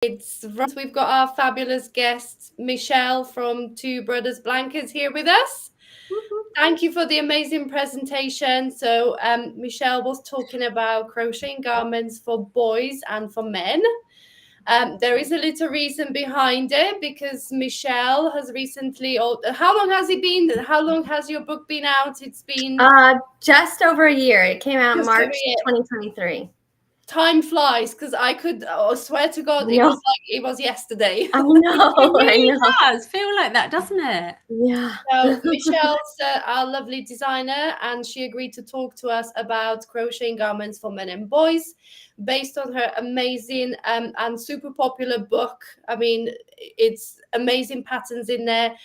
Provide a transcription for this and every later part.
We've got our fabulous guest, Michelle from Two Brothers Blankets here with us. Thank you for the amazing presentation. So Michelle was talking about crocheting garments for boys and for men. There is a little reason behind it because Michelle has recently, how long has it been? How long has your book been out? It's been just over a year. It came out March 2023. Time flies because I swear to God, it was like it was yesterday. I know. It really does feel like that, doesn't it? Yeah. So Michelle's our lovely designer, and she agreed to talk to us about crocheting garments for men and boys based on her amazing and super popular book. I mean, it's amazing patterns in there,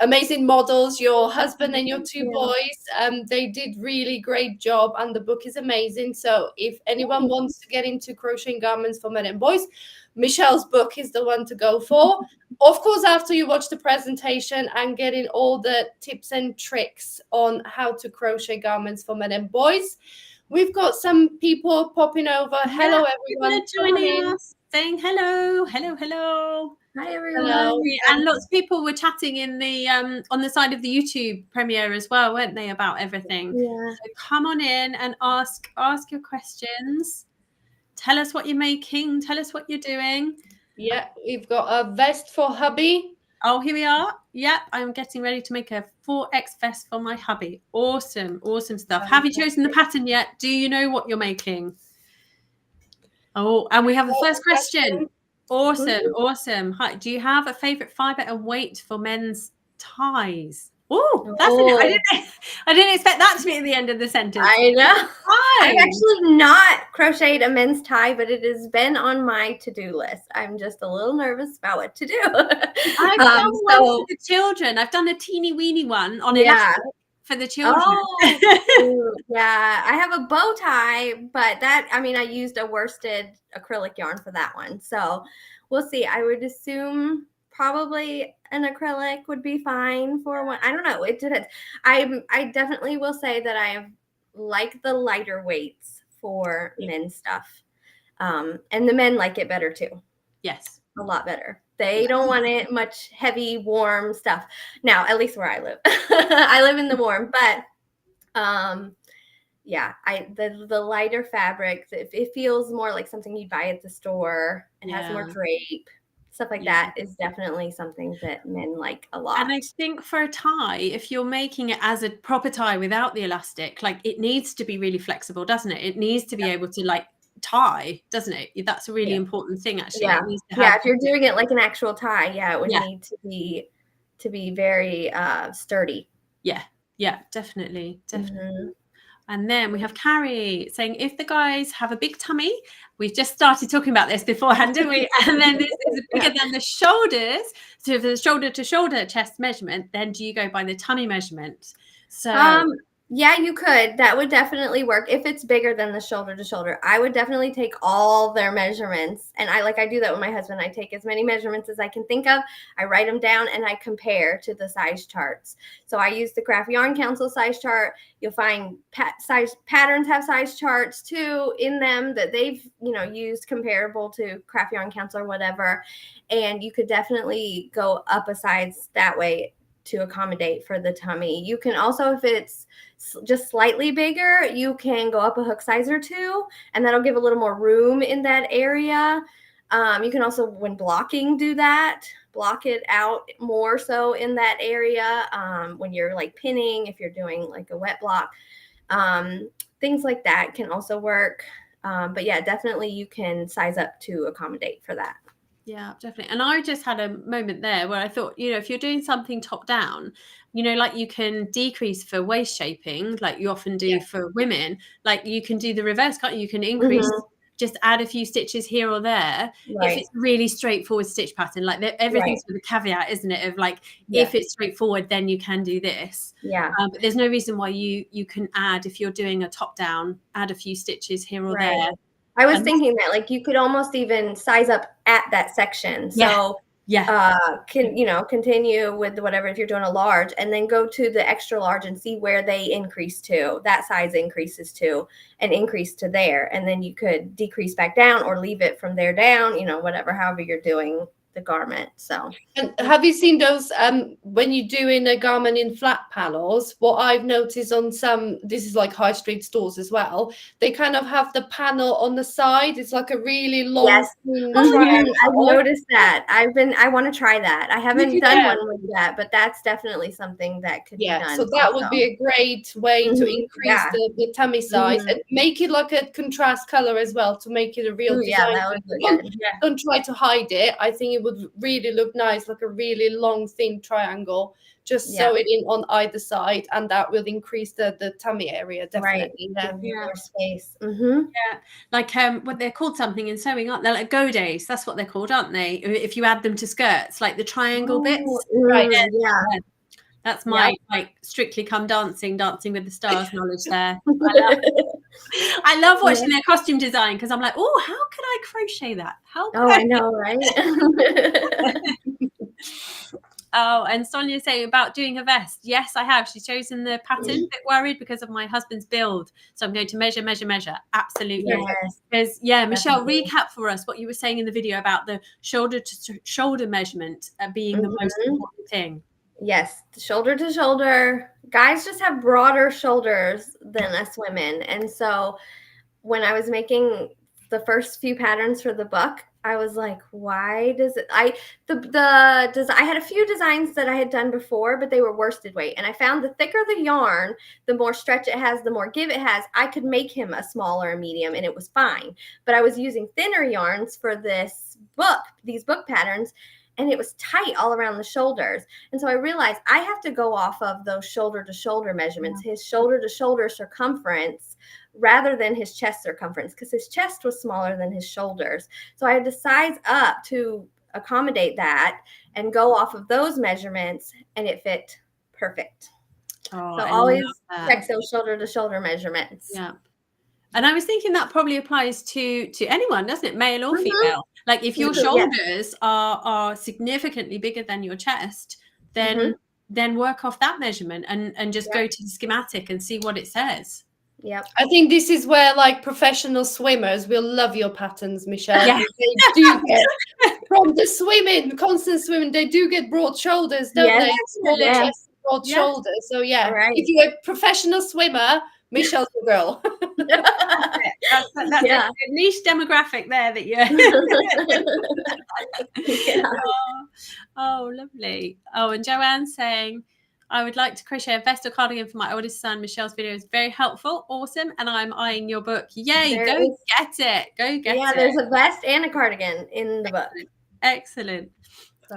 amazing models. Your husband and your two boys, they did really great job, and the book is amazing. So if anyone wants to get into crocheting garments for men and boys, Michelle's book is the one to go for. Of course, after you watch the presentation and getting all the tips and tricks on how to crochet garments for men and boys. We've got some people popping over. Hello, everyone. Joining us, saying hello. Hi, everyone. Hello. And lots of people were chatting in the on the side of the YouTube premiere as well, weren't they, about everything? Yeah. So come on in and ask your questions. Tell us what you're making. Tell us what you're doing. Yeah, we've got a vest for hubby. Oh, here we are. Yep, I'm getting ready to make a 4X vest for my hubby. Awesome stuff. Have you chosen the pattern yet? Do you know what you're making? Oh, and we have the first question. Awesome. Hi, do you have a favorite fiber and weight for men's ties? I didn't expect that to be at the end of the sentence. I know. I've actually not crocheted a men's tie, but it has been on my to-do list. I'm just a little nervous about what to do. I've done one for the children. I've done a teeny weeny one on elastic for the children. Yeah. I have a bow tie, but I used a worsted acrylic yarn for that one. So we'll see. I would assume probably an acrylic would be fine for one. I don't know. It depends. I definitely will say that I like the lighter weights for men's stuff. And the men like it better too. Yes. A lot better. They don't want it much heavy, warm stuff. Now, at least where I live. I live in the warm, but the lighter fabric, it feels more like something you buy at the store. It has more drape. Stuff like that is definitely something that men like a lot. And I think for a tie, if you're making it as a proper tie without the elastic, like it needs to be really flexible, doesn't it? It needs to be able to like tie, doesn't it? That's a really important thing, actually. If you're doing it like an actual tie, it would need to be very sturdy. Yeah, definitely. And then we have Carrie saying, if the guys have a big tummy, we've just started talking about this beforehand, didn't we? And then this is bigger than the shoulders. So if the shoulder to shoulder chest measurement, then do you go by the tummy measurement? So yeah, you could. That would definitely work. If it's bigger than the shoulder to shoulder, I would definitely take all their measurements. And I do that with my husband. I take as many measurements as I can think of. I write them down and I compare to the size charts. So I use the Craft Yarn Council size chart. You'll find patterns have size charts too in them that they've, used comparable to Craft Yarn Council or whatever. And you could definitely go up a size that way to accommodate for the tummy. You can also, if it's just slightly bigger, you can go up a hook size or two, and that'll give a little more room in that area. You can also, when blocking, do that. Block it out more so in that area when you're like pinning, if you're doing like a wet block. Things like that can also work. But yeah, definitely you can size up to accommodate for that. Yeah, definitely. And I just had a moment there where I thought, if you're doing something top down, like you can decrease for waist shaping, like you often do for women, like you can do the reverse, can't you? You can increase, just add a few stitches here or there. If it's really straightforward stitch pattern, like everything's with a caveat, isn't it? Of like, if it's straightforward, then you can do this. Yeah. But there's no reason why you can add, if you're doing a top down, add a few stitches here or there. I was thinking that like you could almost even size up at that section. So continue with whatever if you're doing a large, and then go to the extra large and see where they increase to, that size increases to, and increase to there, and then you could decrease back down or leave it from there down, whatever, however you're doing the garment. So, and have you seen those when you're doing a garment in flat panels? What I've noticed on some, this is like high street stores as well, they kind of have the panel on the side. It's like a really long yes, I've noticed that. I want to try that. I haven't done one with that, but that's definitely something that could be done. So that would be a great way to increase the tummy size and make it like a contrast color as well, to make it a real design. That would be good. Don't try to hide it. I think it would really look nice, like a really long thin triangle. Just sew it in on either side, and that will increase the tummy area, definitely. More space. Like what they're called something in sewing, aren't they? Like godays. That's what they're called, aren't they? If you add them to skirts, like the triangle bits. Right. That's my like Strictly Come Dancing with the Stars knowledge there. I love watching their costume design, because I'm like, oh, how can I crochet that? I know, right? Oh, and Sonia's saying about doing a vest. Yes, I have. She's chosen the pattern. A bit worried because of my husband's build. So I'm going to measure. Absolutely. Yes. Because, Michelle, recap for us what you were saying in the video about the shoulder to shoulder measurement being the most important thing. Yes, shoulder to shoulder. Guys just have broader shoulders than us women. And so when I was making the first few patterns for the book, I was like, why does it, I had a few designs that I had done before, but they were worsted weight. And I found the thicker the yarn, the more stretch it has, the more give it has, I could make him a smaller or medium, and it was fine. But I was using thinner yarns for these book patterns, and it was tight all around the shoulders. And so I realized I have to go off of those shoulder to shoulder measurements, his shoulder to shoulder circumference, rather than his chest circumference, because his chest was smaller than his shoulders. So I had to size up to accommodate that and go off of those measurements, and it fit perfect. So always check those shoulder to shoulder measurements. Yeah. And I was thinking that probably applies to anyone, doesn't it? Male or female. Like if your shoulders are significantly bigger than your chest, then work off that measurement and just go to the schematic and see what it says. Yep. I think this is where like professional swimmers will love your patterns, Michelle. Yes. They do get, from the constant swimming, they do get broad shoulders, don't they? Broad shoulders. So if you're a professional swimmer, Michelle's your girl. That's a niche demographic there that you're. Oh, lovely. Oh, and Joanne's saying, I would like to crochet a vest or cardigan for my oldest son. Michelle's video is very helpful. Awesome. And I'm eyeing your book. Yay. Get it. Go get it. Yeah, there's a vest and a cardigan in the book. Excellent.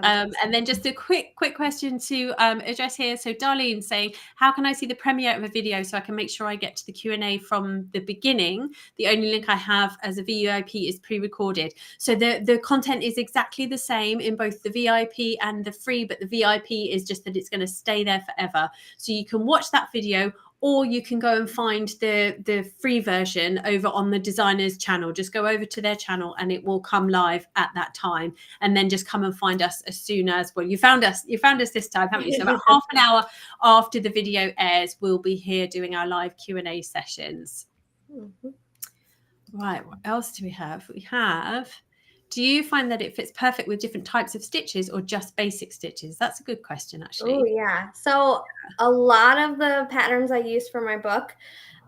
And then just a quick question to address here. So Darlene saying, how can I see the premiere of a video so I can make sure I get to the Q&A from the beginning? The only link I have as a VIP is pre-recorded. So the content is exactly the same in both the VIP and the free, but the VIP is just that it's going to stay there forever. So you can watch that video, or you can go and find the free version over on the designer's channel. Just go over to their channel and it will come live at that time. And then just come and find us as soon as, well, you found us this time, haven't you? So about half an hour after the video airs, we'll be here doing our live Q&A sessions. Right, what else do we have? Do you find that it fits perfect with different types of stitches or just basic stitches? That's a good question, actually. Oh, yeah. So a lot of the patterns I use for my book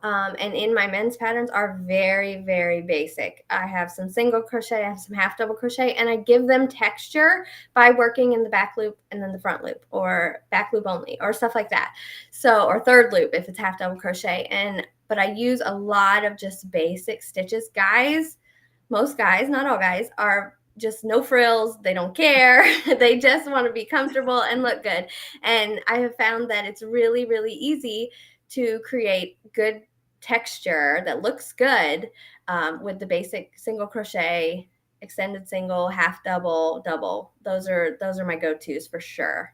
and in my men's patterns are very, very basic. I have some single crochet, I have some half double crochet, and I give them texture by working in the back loop and then the front loop, or back loop only, or stuff like that. So, or third loop if it's half double crochet. But I use a lot of just basic stitches. Most guys, not all guys, are just no frills. They don't care. They just want to be comfortable and look good. And I have found that it's really, really easy to create good texture that looks good with the basic single crochet, extended single, half double, double. Those are my go-tos for sure.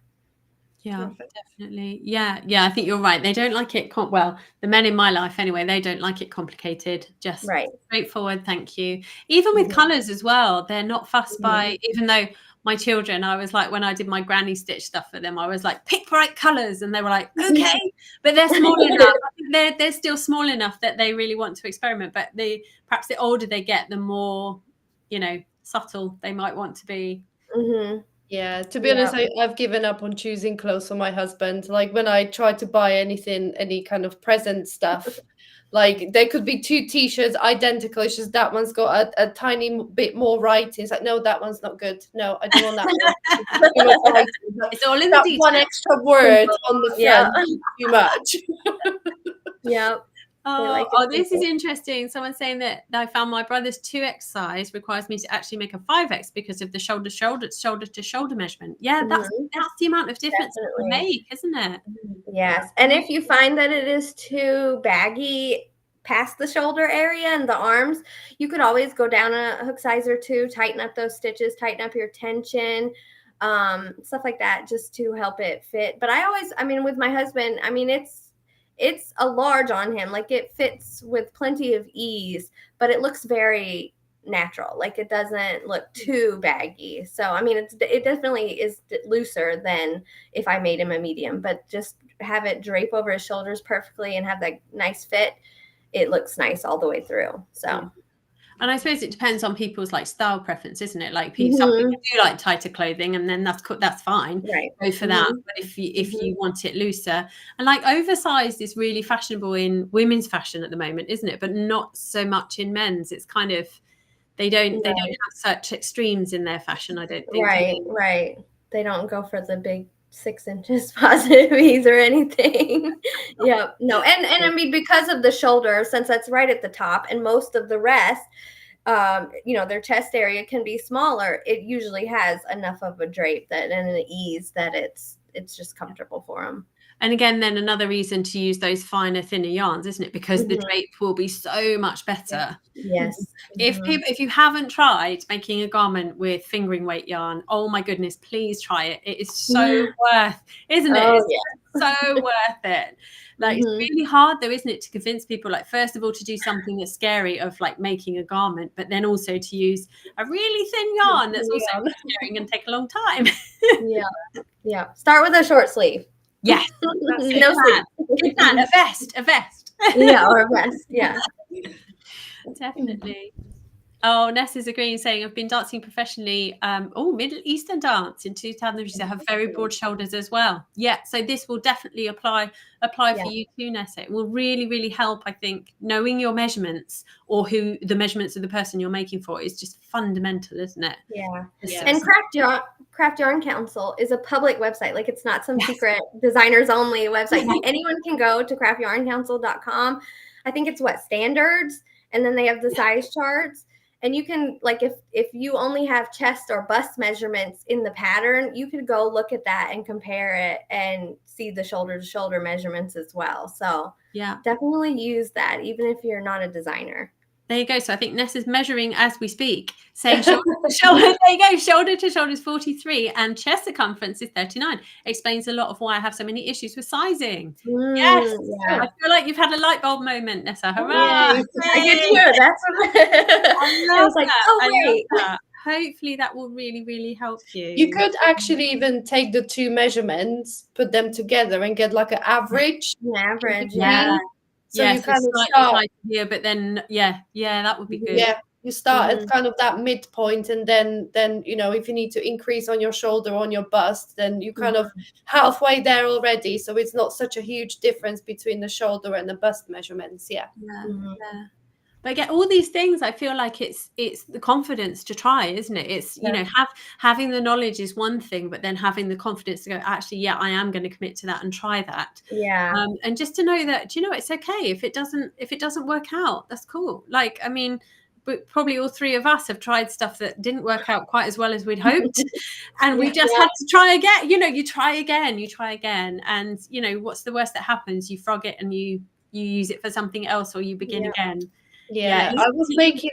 Yeah, definitely. Yeah, I think you're right. They don't like it. Well, the men in my life anyway, they don't like it complicated. Just straightforward. Thank you. Even with colors as well, they're not fussed by, even though my children, I was like, when I did my granny stitch stuff for them, I was like, pick bright colors, and they were like, okay. But they're small enough. I think they're still small enough that they really want to experiment. But perhaps the older they get, the more, you know, subtle they might want to be. Mm-hmm. Yeah, to be honest, I've given up on choosing clothes for my husband. Like when I try to buy anything, any kind of present stuff, like there could be 2 t-shirts identical. It's just that one's got a tiny bit more writing. It's like, no, that one's not good. No, I don't want that one. It's all in the detail. One extra word on the front is too much. Yeah. Oh, this is interesting. Someone's saying that I found my brother's 2X size requires me to actually make a 5X because of the shoulder to shoulder measurement. Yeah, that's the amount of difference it can make, isn't it? Yes. And if you find that it is too baggy past the shoulder area and the arms, you could always go down a hook size or 2, tighten up those stitches, tighten up your tension, stuff like that, just to help it fit. But with my husband, it's a large on him. Like it fits with plenty of ease, but it looks very natural. Like it doesn't look too baggy. So, it definitely is looser than if I made him a medium, but just have it drape over his shoulders perfectly and have that nice fit. It looks nice all the way through. So. And I suppose it depends on people's like style preference, isn't it? Like some people do like tighter clothing, and then that's fine. Right. Go for that. But if you want it looser, and like oversized is really fashionable in women's fashion at the moment, isn't it? But not so much in men's. It's kind of they don't have such extremes in their fashion, I don't think. Right. They don't go for the big 6 inches positives or anything. Yeah, no. And because of the shoulder, since that's right at the top, and most of the rest, their chest area can be smaller, it usually has enough of a drape and an ease that it's just comfortable for them. And again, then another reason to use those finer, thinner yarns, isn't it? Because the drape will be so much better. Yes. If you haven't tried making a garment with fingering weight yarn, oh my goodness, please try it. It is so worth, isn't it? It's so worth it. Like it's really hard though, isn't it, to convince people, like, first of all, to do something that's scary of like making a garment, but then also to use a really thin yarn that's also scary and take a long time. Yeah. Start with a short sleeve. Yes. No sleeve. A vest. Yeah, or a vest. Yeah. Definitely. Oh, Ness is agreeing, saying I've been dancing professionally. Middle Eastern dance in 2003. I have very broad shoulders as well. Yeah, so this will definitely apply for you too, Ness. It will really, really help. I think knowing your measurements or who the measurements of the person you're making for is just fundamental, isn't it? Yeah. And Craft Yarn Council is a public website. Like it's not some secret designers only website. Anyone can go to craftyarncouncil.com. I think it's standards, and then they have the size charts. And you can, like, if you only have chest or bust measurements in the pattern, you could go look at that and compare it and see the shoulder to shoulder measurements as well. So definitely use that, even if you're not a designer. There you go. So I think Ness is measuring as we speak, saying shoulder to shoulder. There you go. Shoulder to shoulder is 43 and chest circumference is 39. Explains a lot of why I have so many issues with sizing. Yes. Yeah. I feel like you've had a light bulb moment, Nessa. Hurrah. Yay. I did too. That's what I was like, I love that. Hopefully that will really, really help you. You could actually even take the 2 measurements, put them together and get like an average. Yeah. So you kind of start here, but then that would be good. Yeah, you start at kind of that midpoint, and then if you need to increase on your shoulder or on your bust, then you kind of halfway there already. So it's not such a huge difference between the shoulder and the bust measurements. Yeah. But again, all these things, I feel like it's the confidence to try, isn't it? It's having the knowledge is one thing, but then having the confidence to go, actually, I am going to commit to that and try that. Yeah. And just to know that, it's okay if it doesn't work out. That's cool. Like, but probably all 3 of us have tried stuff that didn't work out quite as well as we'd hoped, and we just had to try again. You try again, and what's the worst that happens? You frog it and you use it for something else, or you begin again. I was making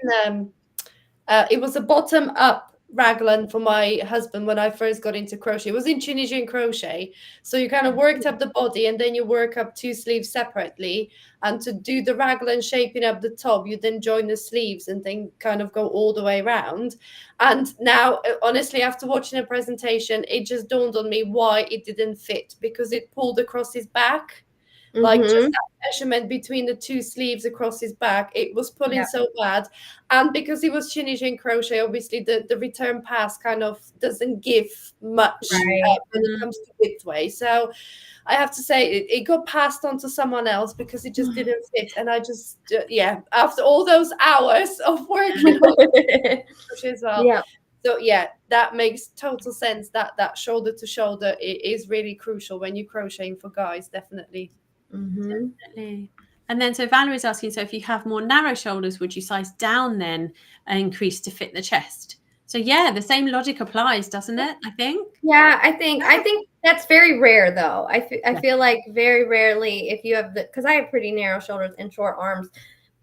it was a bottom up raglan for my husband when I first got into crochet. It was in Tunisian crochet. So you kind of worked up the body and then you work up 2 sleeves separately. And to do the raglan shaping up the top, you then join the sleeves and then kind of go all the way around. And now, honestly, after watching a presentation, it just dawned on me why it didn't fit, because it pulled across his back. Like just that measurement between the 2 sleeves across his back, it was pulling so bad. And because it was Tunisian crochet, obviously the return pass kind of doesn't give much when it comes to widthway. So I have to say it got passed on to someone else because it just didn't fit. And I just, after all those hours of working on crochet as well. So yeah, that makes total sense, that shoulder to shoulder is really crucial when you're crocheting for guys, definitely. Definitely. And then so Valerie's asking, so if you have more narrow shoulders, would you size down then and increase to fit the chest? So yeah, the same logic applies, doesn't it? I think. Yeah, I think that's very rare though. I feel like very rarely, if you have because I have pretty narrow shoulders and short arms,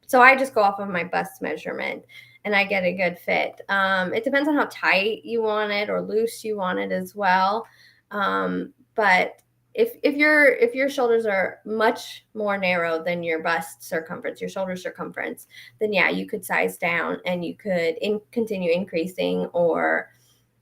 so I just go off of my bust measurement and I get a good fit. It depends on how tight you want it or loose you want it as well. But if your shoulders are much more narrow than your bust circumference, your shoulder circumference, then yeah, you could size down and you could continue increasing or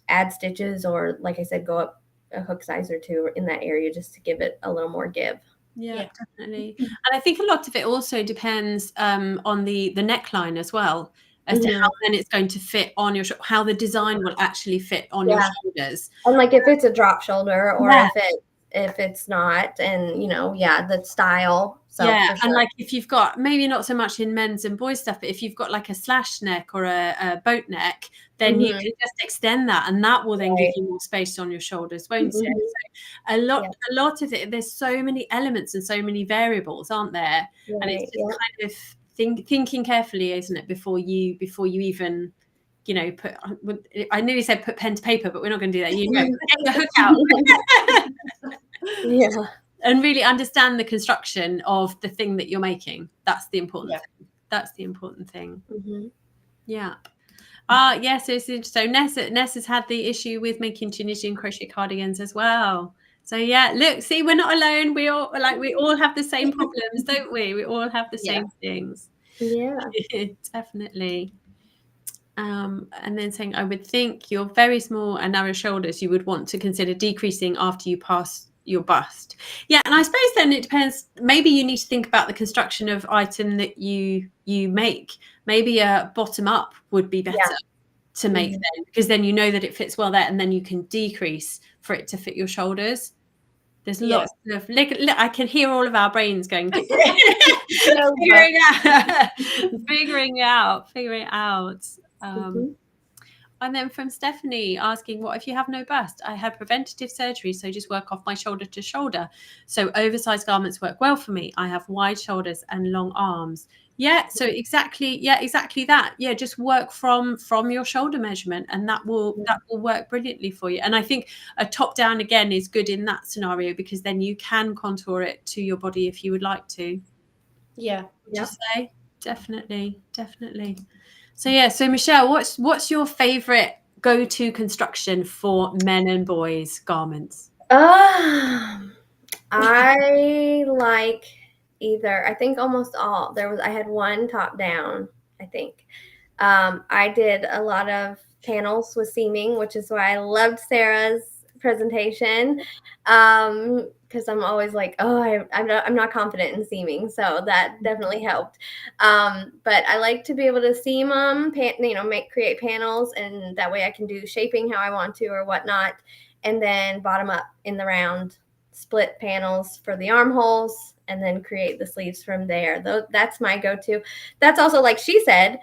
add stitches, or like I said, go up a hook size or 2 in that area just to give it a little more give. Yeah, definitely. And I think a lot of it also depends on the neckline as well, as to how then it's going to fit on your how the design will actually fit on your shoulders. And like if it's a drop shoulder or if it's not, and the style. So and like if you've got, maybe not so much in men's and boys stuff, but if you've got like a slash neck or a boat neck, then you can just extend that, and that will then give you more space on your shoulders, won't it? So a lot of it, there's so many elements and so many variables, aren't there? And it's just kind of thinking carefully, isn't it, before you even put, I nearly said put pen to paper, but we're not going to do that. Get the hook out. And really understand the construction of the thing that you're making. That's the important thing. That's the important thing. Yeah. So Ness has had the issue with making Tunisian crochet cardigans as well. So yeah, look, see, we're not alone. We all have the same problems, don't we? We all have the same things. Yeah. Definitely. And then saying, I would think your very small and narrow shoulders, you would want to consider decreasing after you pass your bust. Yeah, and I suppose then it depends. Maybe you need to think about the construction of item that you make. Maybe a bottom up would be better to make then, because then you know that it fits well there, and then you can decrease for it to fit your shoulders. There's lots of I can hear all of our brains going figuring it out. And then from Stephanie asking, what if you have no bust? I had preventative surgery, so just work off my shoulder to shoulder. So oversized garments work well for me. I have wide shoulders and long arms. Yeah, so exactly that. Yeah, just work from your shoulder measurement, and that will work brilliantly for you. And I think a top down again is good in that scenario, because then you can contour it to your body if you would like to. Yeah. Just say definitely. So yeah, so Michelle, what's your favorite go-to construction for men and boys garments? I like either, I think almost all. I had one top down, I think. I did a lot of panels with seaming, which is why I loved Sarah's presentation. Because I'm always like, I'm not confident in seaming, so that definitely helped. But I like to be able to seam them, create panels, and that way I can do shaping how I want to or whatnot, and then bottom up in the round, split panels for the armholes, and then create the sleeves from there. That's my go-to. That's also, like she said,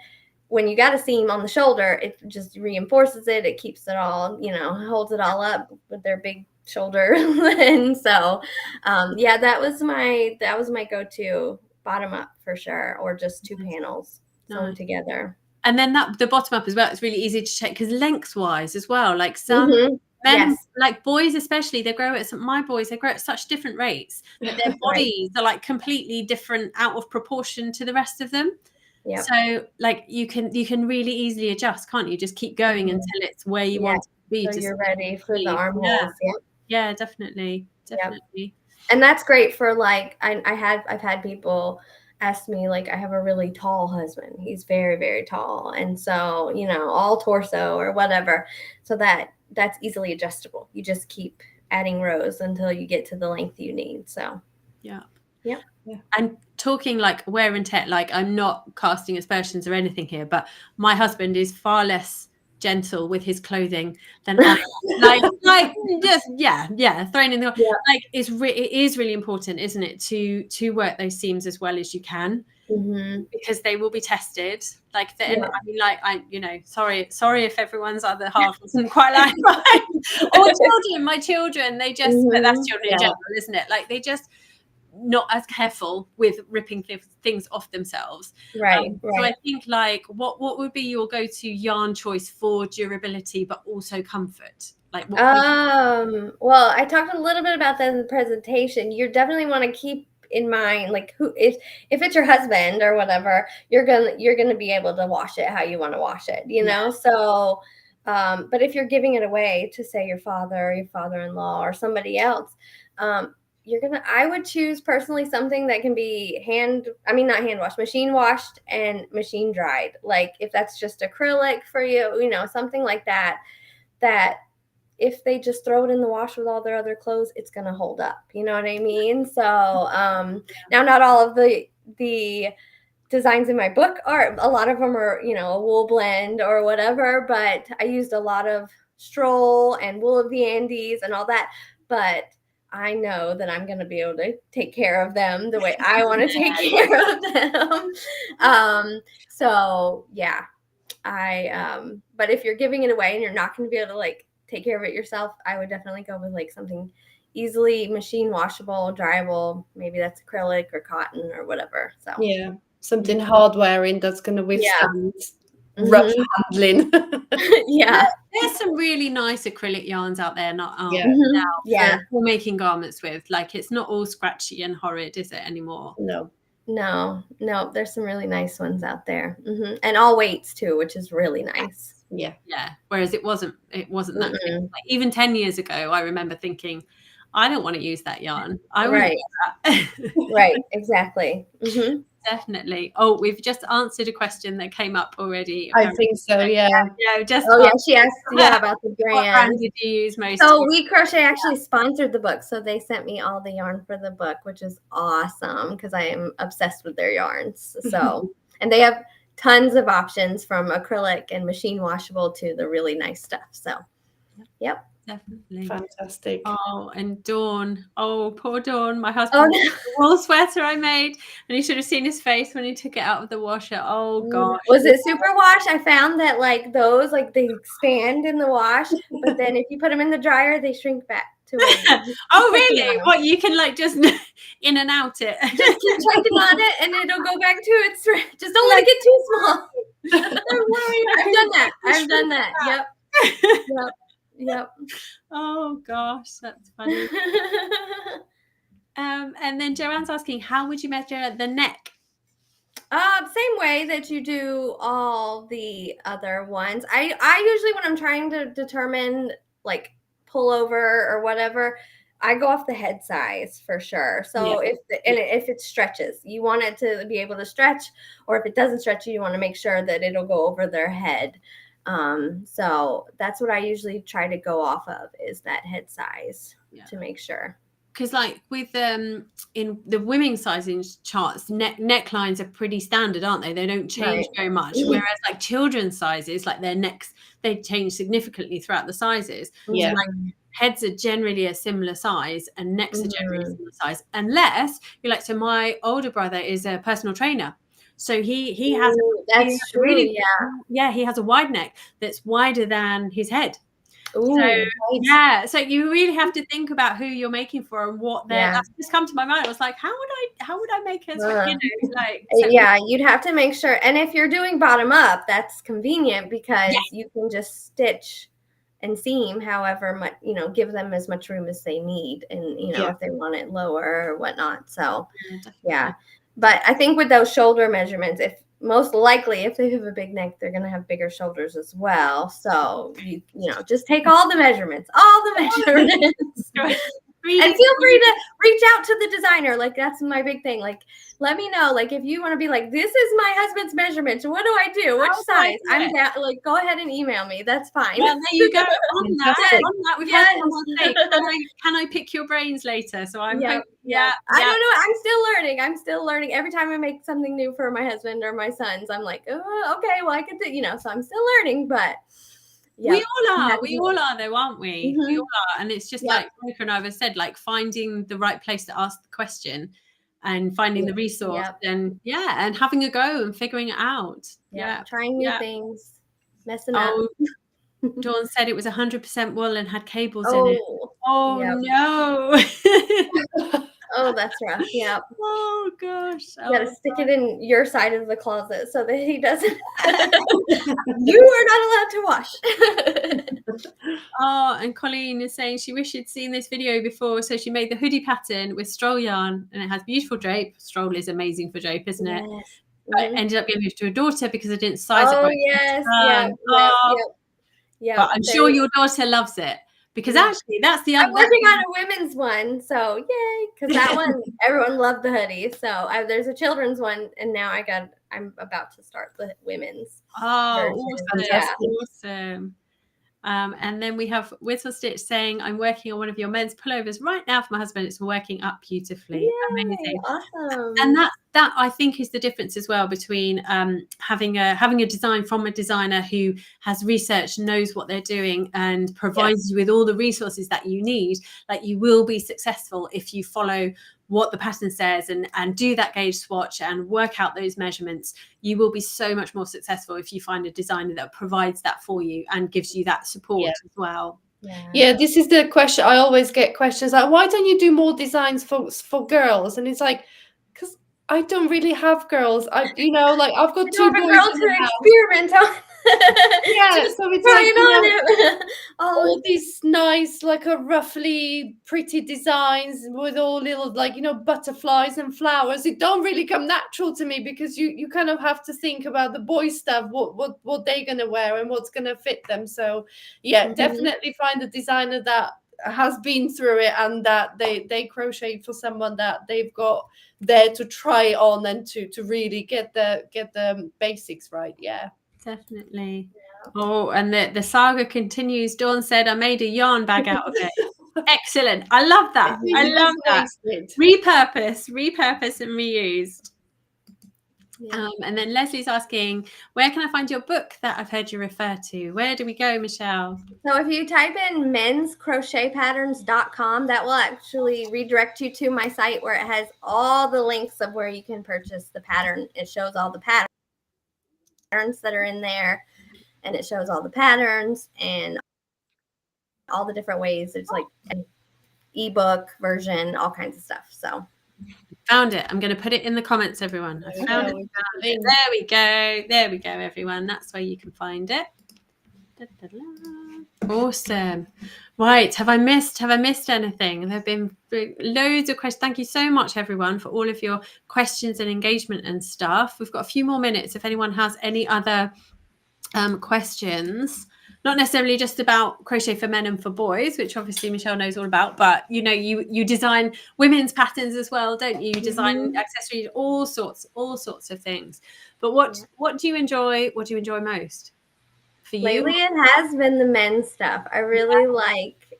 when you got a seam on the shoulder, it just reinforces it. It keeps it all, holds it all up with their big shoulder. And so, that was my go-to bottom up for sure, or just 2 panels sewn together. And then the bottom up as well, it's really easy to check because lengthwise as well, like some men, like boys especially, my boys grow at such different rates that their bodies are like completely different, out of proportion to the rest of them. Yep. So like you can really easily adjust, can't you? Just keep going until it's where you want it to be. So you're ready for the armholes. Yeah, definitely. Yep. And that's great for like I've had people ask me, like, I have a really tall husband. He's very, very tall. And so, you know, all torso or whatever. So that's easily adjustable. You just keep adding rows until you get to the length you need. So yeah. And talking like wear and tear, like I'm not casting aspersions or anything here, but my husband is far less gentle with his clothing than I like just thrown in the like it is really important, isn't it, to work those seams as well as you can, because they will be tested like and I mean, like sorry if everyone's other half isn't quite like mine or my children, they just but that's children in general, isn't it, like they just not as careful with ripping things off themselves. Right. So I think like what would be your go-to yarn choice for durability but also comfort? Like what well, I talked a little bit about that in the presentation. You definitely want to keep in mind, like, who if it's your husband or whatever, you're gonna be able to wash it how you want to wash it, you know. So but if you're giving it away to, say, your father or your father-in-law or somebody else, I would choose personally something that can be not hand washed, machine washed and machine dried. Like if that's just acrylic for you, you know, something like that if they just throw it in the wash with all their other clothes, it's going to hold up. You know what I mean? So now not all of the designs in my book a lot of them are, you know, a wool blend or whatever, but I used a lot of stroll and wool of the Andes and all that. But I know that I'm going to be able to take care of them the way I want to take care of them. So yeah, but if you're giving it away and you're not going to be able to like take care of it yourself, I would definitely go with like something easily machine washable, dryable. Maybe that's acrylic or cotton or whatever. So yeah, something hard wearing that's going to withstand rough handling. There's some really nice acrylic yarns out there now for making garments with. Like it's not all scratchy and horrid, is it, anymore? No, there's some really nice ones out there, and all weights too, which is really nice. Yeah. Whereas it wasn't that good. Like, even 10 years ago, I remember thinking, I don't want to use that yarn. Right, exactly. Definitely. Oh, we've just answered a question that came up already. I think so, yeah. She asked about the brand. What brand did you use most? So We Crochet actually sponsored the book, so they sent me all the yarn for the book, which is awesome because I am obsessed with their yarns. So, and they have tons of options from acrylic and machine washable to the really nice stuff. So, yep. Definitely. Fantastic. Oh, and Dawn. Oh, poor Dawn. My husband the wool sweater I made, and he should have seen his face when he took it out of the washer. Oh gosh. Was it super wash? I found that like those, like they expand in the wash, but then if you put them in the dryer, they shrink back to it. Oh really? What, you can like just in and out it. Just keep checking on it and it'll go back to its just don't let it get too small. I've done that. Yep. Oh gosh, that's funny. And then Joanne's asking, how would you measure the neck? Same way that you do all the other ones. I usually, when I'm trying to determine like pullover or whatever, I go off the head size for sure. So if it stretches, you want it to be able to stretch, or if it doesn't stretch, you want to make sure that it'll go over their head. So that's what I usually try to go off of, is that head size to make sure. Because like with in the women's sizing charts, necklines are pretty standard, aren't they? They don't change very much. Whereas like children's sizes, like their necks, they change significantly throughout the sizes. Yeah. So like heads are generally a similar size and necks are generally a similar size, unless you're like, so my older brother is a personal trainer. So he has he has a wide neck that's wider than his head. So you really have to think about who you're making for and what that's just come to my mind. I was like, how would I make it? You'd have to make sure. And if you're doing bottom up, that's convenient because you can just stitch and seam however much, give them as much room as they need, and if they want it lower or whatnot. So but I think with those shoulder measurements, if most likely, if they have a big neck, they're going to have bigger shoulders as well. So, you know, just take all the measurements. And feel free to reach out to the designer. Like, that's my big thing. Like, let me know. Like, if you want to be like, this is my husband's measurements. What do I do? Which size? I'm down. Like, go ahead and email me. That's fine. Well, there you go. On that, we've had someone say, can I pick your brains later? So I'm hoping, I don't know. I'm still learning. Every time I make something new for my husband or my sons, I'm like, oh, okay, well, I could do, you know, so I'm still learning, but we all are though, aren't we? We all are. And it's just like Veronika and I have said, like finding the right place to ask the question and finding the resource and and having a go and figuring it out. Trying new things, messing up. Dawn said it was 100% wool and had cables in it. No. Oh, that's rough. Yeah. Oh gosh. You gotta stick it in your side of the closet so that he doesn't. You are not allowed to wash. Oh, and Colleen is saying she wished she'd seen this video before, so she made the hoodie pattern with stroll yarn, and it has beautiful drape. Stroll is amazing for drape, isn't it? I ended up giving it to a daughter because I didn't size it right. But I'm sure your daughter loves it. Because actually, that's the other. I'm working on a women's one, so yay! Because that one, everyone loved the hoodie. So there's a children's one, and now I'm about to start the women's. Oh, awesome! And then we have Whistle Stitch saying, "I'm working on one of your men's pullovers right now for my husband. It's working up beautifully. Yay, amazing, awesome!" And that I think is the difference as well between having a design from a designer who has researched, knows what they're doing, and provides you with all the resources that you need. Like, you will be successful if you follow what the pattern says and do that gauge swatch and work out those measurements. You will be so much more successful if you find a designer that provides that for you and gives you that support as well. Yeah, this is the question. I always get questions like, why don't you do more designs for girls? And it's like, because I don't really have girls. I've got two boys girls to experiment on. So it's like, all these nice, like a roughly pretty designs with all little, like, butterflies and flowers. It don't really come natural to me because you kind of have to think about the boy stuff, what they're gonna wear and what's gonna fit them. So definitely find a designer that has been through it and that they crochet for someone that they've got there to try on and to really get the basics right. Definitely. Oh, and the saga continues. Dawn said, I made a yarn bag out of it. Excellent. I love that. I love that. Repurpose and reused. And then Leslie's asking, where can I find your book that I've heard you refer to? Where do we go, Michelle? So if you type in menscrochetpatterns.com, that will actually redirect you to my site where it has all the links of where you can purchase the pattern. It shows all the patterns that are in there, and it shows all the patterns and all the different ways. It's like an ebook version, all kinds of stuff. So found it. I'm going to put it in the comments, everyone. I found it. There we go, everyone. That's where you can find it. Awesome. Right. Have I missed anything? There have been loads of questions. Thank you so much, everyone, for all of your questions and engagement and stuff. We've got a few more minutes if anyone has any other questions. Not necessarily just about crochet for men and for boys, which obviously Michelle knows all about, but you design women's patterns as well, don't you? You design accessories, all sorts of things. But what do you enjoy? What do you enjoy most? For you? Lately, it has been the men's stuff. I really like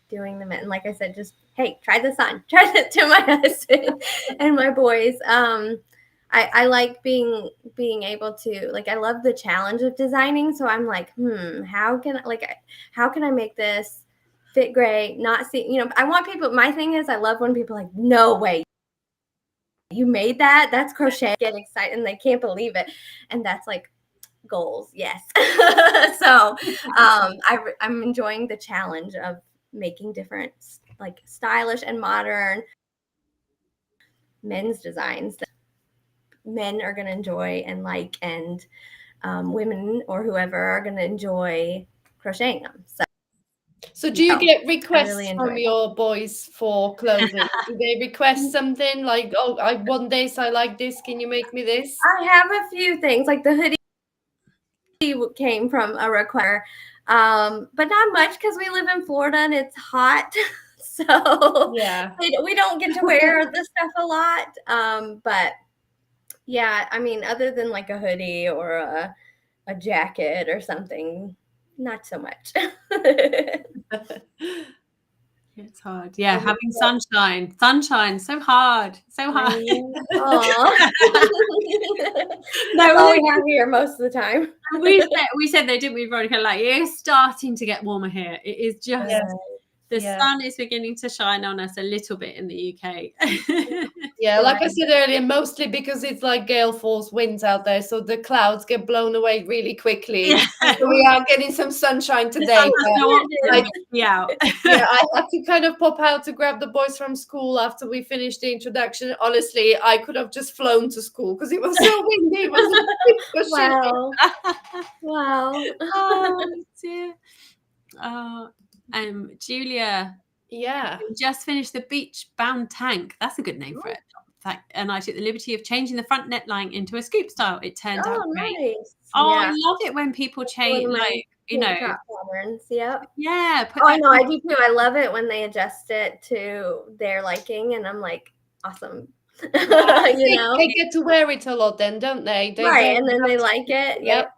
doing the men. Like I said, just hey, try this on. Try it to my husband and my boys. I like being able to, like, I love the challenge of designing. So I'm like, how can I make this fit great? Not see, I want people, my thing is I love when people are like, no way, you made that? That's crochet. Get excited and they can't believe it. And that's like goals. Yes. So I'm enjoying the challenge of making different, like, stylish and modern men's designs that men are going to enjoy and like, and women or whoever are going to enjoy crocheting them. So So do you get really requests enjoy from it. your boys for clothing? Do they request something like, oh, I want this, I like this, can you make me this? I have a few things, like the hoodie came from a request, but not much because we live in Florida and it's hot. So Yeah. we don't get to wear the stuff a lot. But yeah, I mean, other than like a hoodie or a jacket or something, not so much. It's hard. Yeah, having sunshine. Sunshine, so hard. So hard. Aw. That's all we have here most of the time. we said though, didn't we, Veronica? Like, it's starting to get warmer here. It is just the sun is beginning to shine on us a little bit in the UK. Yeah, like I said earlier, mostly because it's like gale force winds out there, so the clouds get blown away really quickly. Yeah. So we are getting some sunshine today. Yeah, I had to kind of pop out to grab the boys from school after we finished the introduction. Honestly, I could have just flown to school because it was so windy. It was Wow. Wow. Oh dear. Julia. Yeah. We just finished the beach bound tank. That's a good name for it. And I took the liberty of changing the front neckline into a scoop style. It turned out great. Nice. Oh, I love it when people change, like, you know. Patterns, yeah. Yeah. I know, I do too. I love it when they adjust it to their liking, and I'm like, awesome. You know, they get to wear it a lot then, don't they? Right, and then they like it. Yep.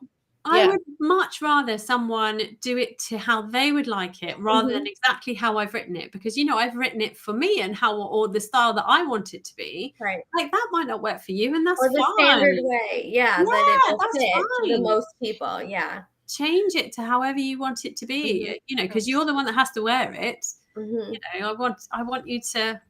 I would much rather someone do it to how they would like it rather than exactly how I've written it, because, you know, I've written it for me and how, or the style that I want it to be. Right. Like, that might not work for you, and that's or the fine. standard way. Yeah, that it will fit to the most people. Yeah. Change it to however you want it to be, you know, because you're the one that has to wear it. You know, I want you to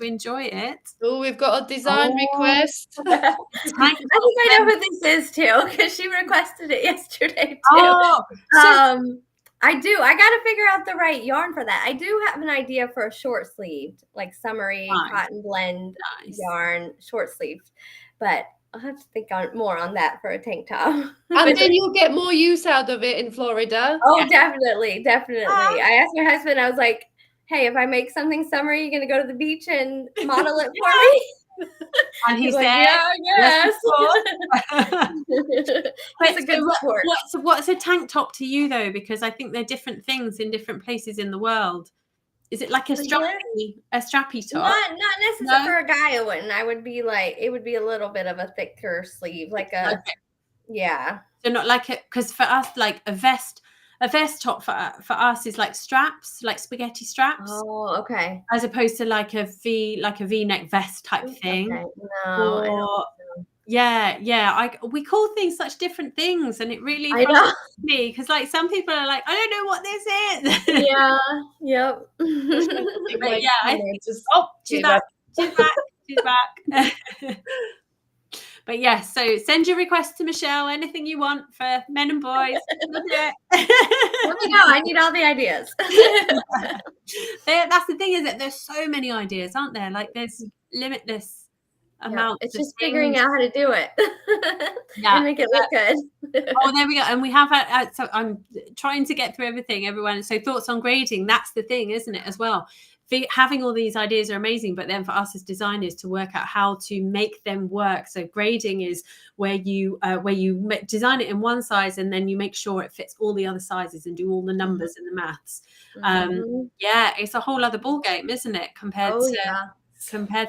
enjoy it. Oh, we've got a design request. I think I know who this is too, because she requested it yesterday too. I do. I got to figure out the right yarn for that. I do have an idea for a short sleeved, like summery cotton blend yarn, short sleeved, but I'll have to think more on that for a tank top. And then you'll get more use out of it in Florida. Oh, definitely. I asked my husband, I was like, hey, if I make something summery, you're going to go to the beach and model it for me? And he said, yeah, yes. That's a good sport. What's a tank top to you, though? Because I think they're different things in different places in the world. Is it like a strappy top? Not necessarily for a guy. It wouldn't. I would be like, it would be a little bit of a thicker sleeve, like a So not like it, because for us, like a vest top for us is like straps, like spaghetti straps. Oh, okay. As opposed to like a V-neck vest type thing. Okay. No, I don't know. We call things such different things, and it really frustrates me, because like some people are like, I don't know what this is. Yeah. Yep. But yeah, I think she's back. But yes, so send your requests to Michelle, anything you want for men and boys. Let me know. I need all the ideas. That's the thing, is that there's so many ideas, aren't there? Like, there's limitless amounts. It's just figuring out how to do it and make it look good. Oh, there we go. And we have so I'm trying to get through everyone. So thoughts on grading, that's the thing, isn't it, as well? Having all these ideas are amazing, but then for us as designers to work out how to make them work. So grading is where you design it in one size, and then you make sure it fits all the other sizes and do all the numbers and the maths. It's a whole other ball game, isn't it, compared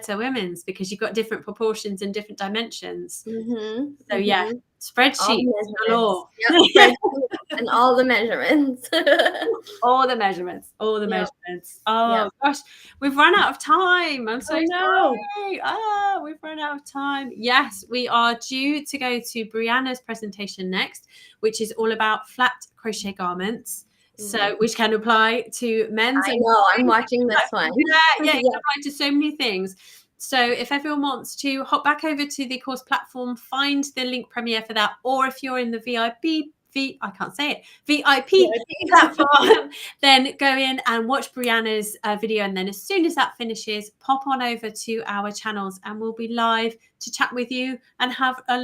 to women's, because you've got different proportions and different dimensions. So spreadsheets galore. And all the measurements. all the measurements. Oh gosh, we've run out of time. I'm so sorry. We've run out of time. Yes, we are due to go to Brianna's presentation next, which is all about flat crochet garments. So, which can apply to men's. I know, I'm watching this one. It can apply to so many things. So if everyone wants to hop back over to the course platform, find the link premiere for that, or if you're in the VIP platform, then go in and watch Brianna's video, and then as soon as that finishes, pop on over to our channels, and we'll be live to chat with you and have a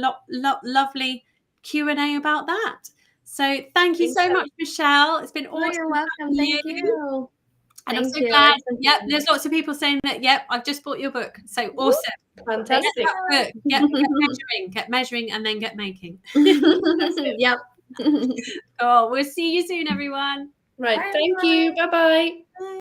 lovely Q&A about that. So thank you so much, Michelle. It's been Oh, awesome. you're welcome. Thank you. And I'm Thank so you. glad. It's been Yep, fun. there's lots of people saying that. Yep, I've just bought your book. So awesome. Fantastic. Get measuring, and then get making. Yep. Oh, we'll see you soon, everyone. Right. Bye, Thank you. Bye-bye.